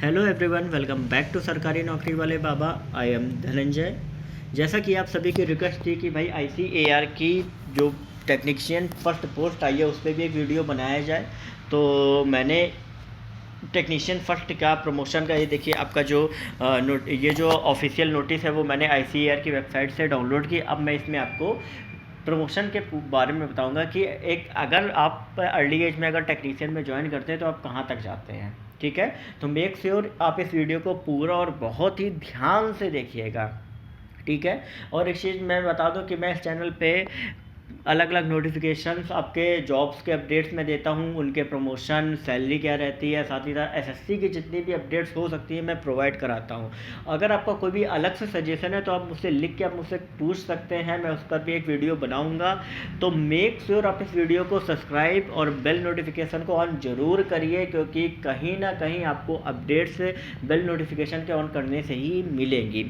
Hello everyone, welcome back to सरकारी नौकरी वाले बाबा। I am Dhananjay. जैसा कि आप सभी की रिक्वेस्ट थी कि भाई ICAR की जो टेक्नीशियन फर्स्ट पोस्ट आई है उस पर भी एक वीडियो बनाया जाए, तो मैंने टेक्नीशियन फर्स्ट का प्रमोशन का ये देखिए आपका जो ये जो ऑफिशियल नोटिस है वो मैंने ICAR की वेबसाइट से डाउनलोड की। अब मैं इसमें आपको प्रमोशन के बारे में बताऊंगा कि एक अगर आप अर्ली एज में अगर टेक्नीशियन में ज्वाइन करते हैं तो आप कहाँ तक जाते हैं। ठीक है, तो मेक श्योर आप इस वीडियो को पूरा और बहुत ही ध्यान से देखिएगा। ठीक है, और एक चीज़ मैं बता दूं कि मैं इस चैनल पे अलग अलग नोटिफिकेशंस आपके जॉब्स के अपडेट्स में देता हूँ, उनके प्रमोशन, सैलरी क्या रहती है, साथ ही साथ SSC की जितनी भी अपडेट्स हो सकती है मैं प्रोवाइड कराता हूँ। अगर आपका कोई भी अलग से सजेशन है तो आप मुझसे लिख के आप मुझसे पूछ सकते हैं, मैं उस पर भी एक वीडियो बनाऊँगा। तो मेक श्योर आप इस वीडियो को सब्सक्राइब और बेल नोटिफिकेशन को ऑन ज़रूर करिए, क्योंकि कहीं ना कहीं आपको अपडेट्स बेल नोटिफिकेशन के ऑन करने से ही मिलेंगी।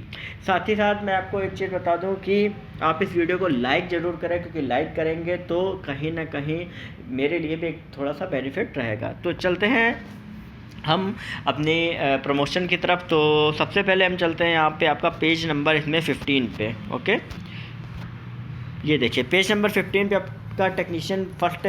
साथ ही साथ मैं आपको एक चीज़ बता दूँ कि आप इस वीडियो को लाइक ज़रूर करें, क्योंकि लाइक करेंगे तो कहीं ना कहीं मेरे लिए भी एक थोड़ा सा बेनिफिट रहेगा। तो चलते हैं हम अपने प्रमोशन की तरफ। तो सबसे पहले हम चलते हैं यहाँ पे आपका पेज नंबर इसमें 15 पे। ओके, ये देखिए पेज नंबर 15 पे आपका टेक्नीशियन फर्स्ट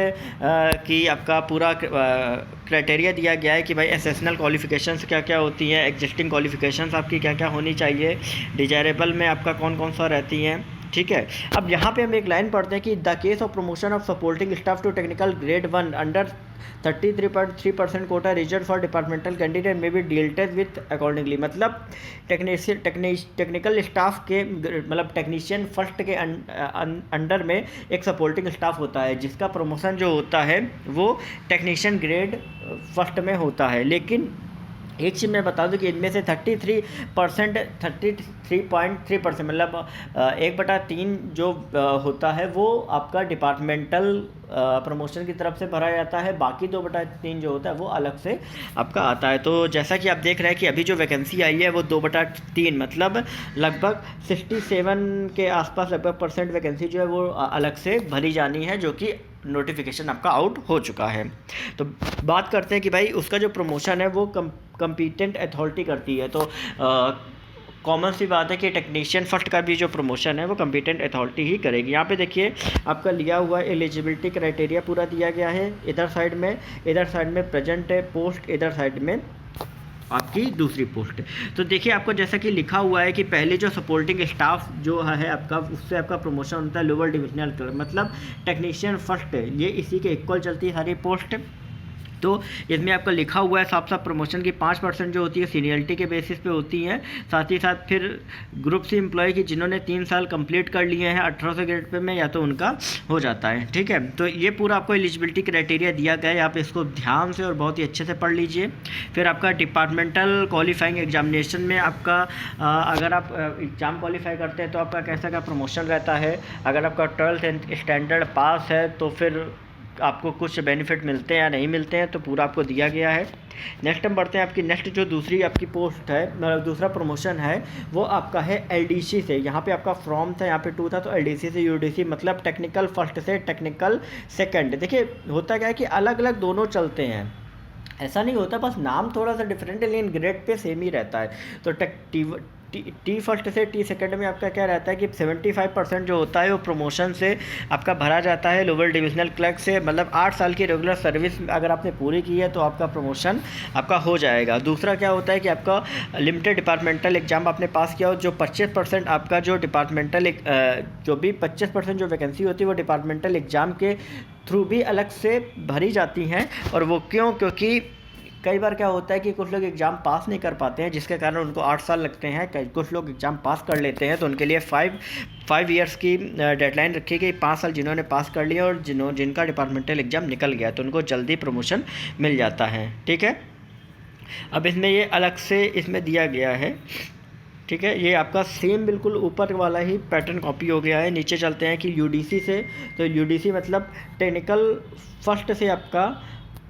की आपका पूरा क्राइटेरिया दिया गया है कि भाई एसेशनल क्वालिफिकेशंस क्या क्या होती हैं, एग्जिस्टिंग क्वालिफिकेशंस आपकी क्या क्या होनी चाहिए, डिजायरेबल में आपका कौन कौन सा रहती हैं। ठीक है, अब यहाँ पे हम एक लाइन पढ़ते हैं कि the case of promotion of supporting staff to technical grade 1 under 33.3% quota reserve for departmental candidate may be dealt with accordingly. मतलब टेक्निकल स्टाफ के मतलब टेक्नीशियन फर्स्ट के अंडर में एक सपोर्टिंग स्टाफ होता है जिसका प्रमोशन जो होता है वो टेक्नीशियन ग्रेड फर्स्ट में होता है। लेकिन एक चीज़ मैं बता दूं कि इनमें से 33.3% मतलब 1/3 जो होता है वो आपका डिपार्टमेंटल प्रमोशन की तरफ से भरा जाता है, बाकी 2/3 जो होता है वो अलग से आपका आता है। तो जैसा कि आप देख रहे हैं कि अभी जो वैकेंसी आई है वो 2/3 मतलब लगभग 67 के आसपास लगभग % वैकेंसी जो है वो अलग से भरी जानी है, जो कि नोटिफिकेशन आपका आउट हो चुका है। तो बात करते हैं कि भाई उसका जो प्रमोशन है वो कंपीटेंट अथॉरिटी करती है। तो कॉमन सी बात है कि टेक्नीशियन फर्स्ट का भी जो प्रमोशन है वो कंपीटेंट अथॉरिटी ही करेगी। यहाँ पे देखिए आपका लिया हुआ एलिजिबिलिटी क्राइटेरिया पूरा दिया गया है। इधर साइड में प्रेजेंट है पोस्ट, इधर साइड में आपकी दूसरी पोस्ट। तो देखिए आपको जैसा कि लिखा हुआ है कि पहले जो सपोर्टिंग स्टाफ जो है आपका, उससे आपका प्रमोशन होता है लोअर डिविजनल क्लर्क, मतलब टेक्नीशियन फर्स्ट है, ये इसी के इक्वल चलती है सारी पोस्ट। तो इसमें आपका लिखा हुआ है साफ साफ प्रमोशन की 5% जो होती है सीनियरिटी के बेसिस पे होती है। साथ ही साथ फिर ग्रुप सी एम्प्लॉय की जिन्होंने 3 साल कंप्लीट कर लिए हैं 1800 ग्रेड पे में, या तो उनका हो जाता है। ठीक है, तो ये पूरा आपको एलिजिबिलिटी क्राइटेरिया दिया गया है, आप इसको ध्यान से और बहुत ही अच्छे से पढ़ लीजिए। फिर आपका डिपार्टमेंटल क्वालिफाइंग एग्जामिनेशन में आपका अगर आप एग्ज़ाम क्वालिफाई करते हैं तो आपका कैसा का प्रमोशन रहता है। अगर आपका 12th स्टैंडर्ड पास है तो फिर आपको कुछ बेनिफिट मिलते हैं या नहीं मिलते हैं, तो पूरा आपको दिया गया है। नेक्स्ट हम बढ़ते हैं, आपकी नेक्स्ट जो दूसरी आपकी पोस्ट है, मतलब दूसरा प्रमोशन है वो आपका है LDC से। यहाँ पे आपका फ्रॉम था, यहाँ पे 2 था, तो LDC से UDC मतलब टेक्निकल फर्स्ट से टेक्निकल सेकंड। देखिए होता क्या है कि अलग अलग दोनों चलते हैं, ऐसा नहीं होता, बस नाम थोड़ा सा डिफरेंट है लेकिन ग्रेड पे सेम ही रहता है। तो टी फर्स्ट से टी सेकंड में आपका क्या रहता है कि 75% जो होता है वो प्रमोशन से आपका भरा जाता है लोअर डिविजनल क्लर्क से। मतलब 8 साल की रेगुलर सर्विस अगर आपने पूरी की है तो आपका प्रमोशन आपका हो जाएगा। दूसरा क्या होता है कि आपका लिमिटेड डिपार्टमेंटल एग्जाम आपने पास किया हो, जो 25% आपका जो डिपार्टमेंटल जो भी 25% जो वैकेंसी होती है वो डिपार्टमेंटल एग्ज़ाम के थ्रू भी अलग से भरी जाती हैं। और वो क्यों, क्योंकि कई बार क्या होता है कि कुछ लोग एग्ज़ाम पास नहीं कर पाते हैं जिसके कारण उनको 8 साल लगते हैं। कुछ लोग एग्ज़ाम पास कर लेते हैं तो उनके लिए 5 ईयर्स की डेडलाइन रखी गई। 5 साल जिन्होंने पास कर लिया और जिनका डिपार्टमेंटल एग्ज़ाम निकल गया तो उनको जल्दी प्रमोशन मिल जाता है। ठीक है, अब इसमें ये अलग से इसमें दिया गया है। ठीक है, ये आपका सेम बिल्कुल ऊपर वाला ही पैटर्न कॉपी हो गया है। नीचे चलते हैं कि UDC से, तो UDC मतलब टेक्निकल फर्स्ट से आपका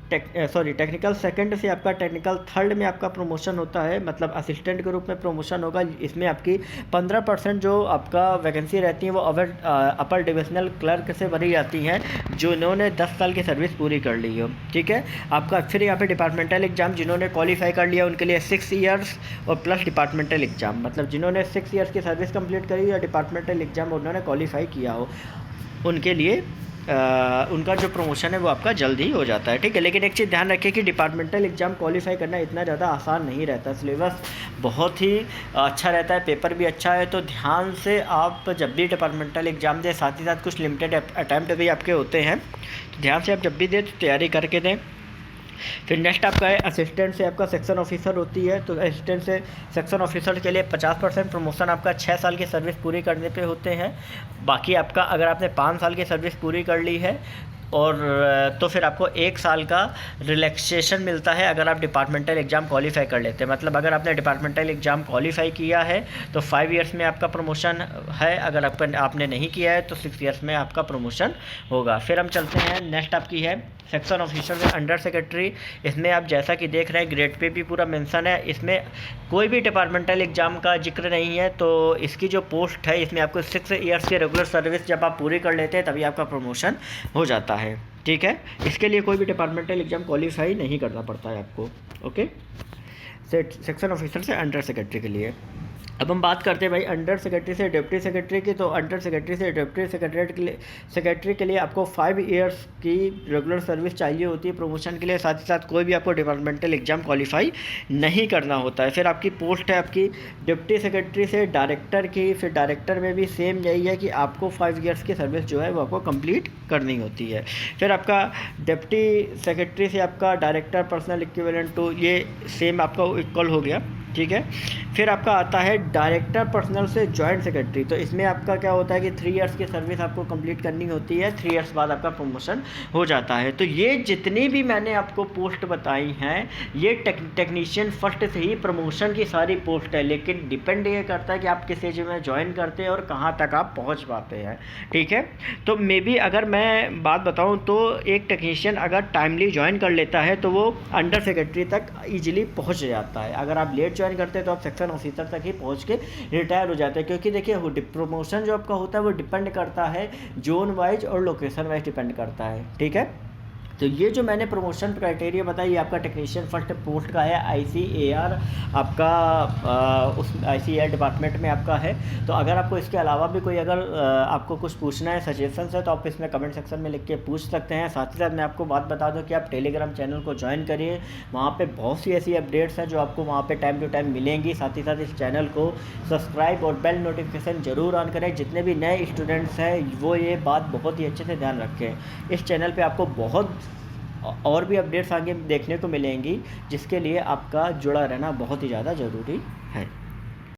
टेक्निकल सेकंड से आपका टेक्निकल थर्ड में आपका प्रमोशन होता है, मतलब असिस्टेंट के रूप में प्रमोशन होगा। इसमें आपकी 15% जो आपका वैकेंसी रहती है वो अपर डिविजनल क्लर्क से भरी जाती हैं, जो इन्होंने 10 साल की सर्विस पूरी कर ली हो, ठीक है। आपका फिर यहाँ पे डिपार्टमेंटल एग्ज़ाम जिन्होंने क्वालिफाई कर लिया उनके लिए 6 ईयर्स और प्लस डिपार्टमेंटल एग्ज़ाम, मतलब जिन्होंने 6 ईयर्स की सर्विस कंप्लीट करी या डिपार्टमेंटल एग्ज़ाम उन्होंने क्वालिफाई किया हो, उनके लिए उनका जो प्रमोशन है वो आपका जल्द ही हो जाता है, ठीक है। लेकिन एक चीज़ ध्यान रखिए कि डिपार्टमेंटल एग्ज़ाम क्वालिफाई करना इतना ज़्यादा आसान नहीं रहता, सिलेबस बहुत ही अच्छा रहता है, पेपर भी अच्छा है। तो ध्यान से आप जब भी डिपार्टमेंटल एग्ज़ाम दें, साथ ही साथ कुछ लिमिटेड अटैम्प्ट भी आपके होते हैं, तो ध्यान से आप जब भी दें तो तैयारी करके दें। फिर नेक्स्ट आपका है असिस्टेंट से आपका सेक्शन ऑफिसर होती है। तो असिस्टेंट से सेक्शन ऑफिसर के लिए 50% प्रमोशन आपका 6 साल की सर्विस पूरी करने पे होते हैं। बाकी आपका अगर आपने 5 साल की सर्विस पूरी कर ली है और तो फिर आपको 1 साल का रिलैक्सेशन मिलता है अगर आप डिपार्टमेंटल एग्ज़ाम क्वालिफाई कर लेते हैं। मतलब अगर आपने डिपार्टमेंटल एग्ज़ाम क्वालिफाई किया है तो 5 इयर्स में आपका प्रमोशन है, अगर आपने नहीं किया है तो 6 इयर्स में आपका प्रमोशन होगा। फिर हम चलते हैं, नेक्स्ट आपकी है सेक्शन ऑफिसर में अंडर सेक्रेटरी। इसमें आप जैसा कि देख रहे हैं ग्रेड पे भी पूरा मेंशन है, इसमें कोई भी डिपार्टमेंटल एग्ज़ाम का जिक्र नहीं है। तो इसकी जो पोस्ट है इसमें आपको 6 इयर्स की रेगुलर सर्विस जब आप पूरी कर लेते हैं तभी आपका प्रमोशन हो जाता है, ठीक है। इसके लिए कोई भी डिपार्टमेंटल एग्ज़ाम क्वालिफाई नहीं करना पड़ता है आपको, ओके। सेक्शन ऑफिसर से अंडर सेक्रेटरी के लिए अब हम बात करते हैं भाई अंडर सेक्रेटरी से डिप्टी सेक्रेटरी की। तो अंडर सेक्रेटरी से डिप्टी सेक्रेटरी के लिए आपको 5 इयर्स की रेगुलर सर्विस चाहिए होती है प्रमोशन के लिए। साथ ही साथ कोई भी आपको डिपार्टमेंटल एग्ज़ाम क्वालिफाई नहीं करना होता है। फिर आपकी पोस्ट है आपकी डिप्टी सेक्रेटरी से डायरेक्टर की। फिर डायरेक्टर में भी सेम यही है कि आपको 5 इयर्स की सर्विस जो है वो आपको कंप्लीट करनी होती है। फिर आपका डिप्टी सेक्रेटरी से आपका डायरेक्टर पर्सनल इक्विवेलेंट टू, ये सेम आपका इक्वल हो गया, ठीक है। फिर आपका आता है डायरेक्टर पर्सनल से जॉइंट सेक्रेटरी। तो इसमें आपका क्या होता है कि 3 इयर्स की सर्विस आपको कंप्लीट करनी होती है, 3 इयर्स बाद आपका प्रमोशन हो जाता है। तो ये जितनी भी मैंने आपको पोस्ट बताई हैं ये टेक्नीशियन फर्स्ट से ही प्रमोशन की सारी पोस्ट है, लेकिन डिपेंड ये करता है कि आप किस एज में ज्वाइन करते हैं और कहाँ तक आप पहुँच पाते हैं, ठीक है। तो मे बी अगर मैं बात बताऊँ तो एक टेक्नीशियन अगर टाइमली ज्वाइन कर लेता है तो वो अंडर सेक्रेटरी तक ईजिली पहुँच जाता है। अगर आप लेट ज्वाइन करते हैं तो आप सेक्शन ऑफिसर तक ही पहुंच के रिटायर हो जाते हैं, क्योंकि देखिए प्रमोशन जो आपका होता है वो डिपेंड करता है जोन वाइज और लोकेशन वाइज डिपेंड करता है, ठीक है। तो ये जो मैंने प्रमोशन क्राइटेरिया बताई ये आपका टेक्नीशियन फर्स्ट पोस्ट का है, ICAR आपका उस ICAR डिपार्टमेंट में आपका है। तो अगर आपको इसके अलावा भी कोई अगर आपको कुछ पूछना है, सजेशंस है, तो आप इसमें कमेंट सेक्शन में लिख के पूछ सकते हैं। साथ ही साथ मैं आपको बात बता दूं कि आप टेलीग्राम चैनल को ज्वाइन करिए, वहाँ पे बहुत सी ऐसी अपडेट्स हैं जो आपको वहाँ पे टाइम टू टाइम मिलेंगी। साथ ही साथ इस चैनल को सब्सक्राइब और बेल नोटिफिकेशन ज़रूर ऑन करें। जितने भी नए स्टूडेंट्स हैं वो ये बात बहुत ही अच्छे से ध्यान रखें। इस चैनल पे आपको बहुत और भी अपडेट्स आगे देखने को मिलेंगी, जिसके लिए आपका जुड़ा रहना बहुत ही ज़्यादा ज़रूरी है।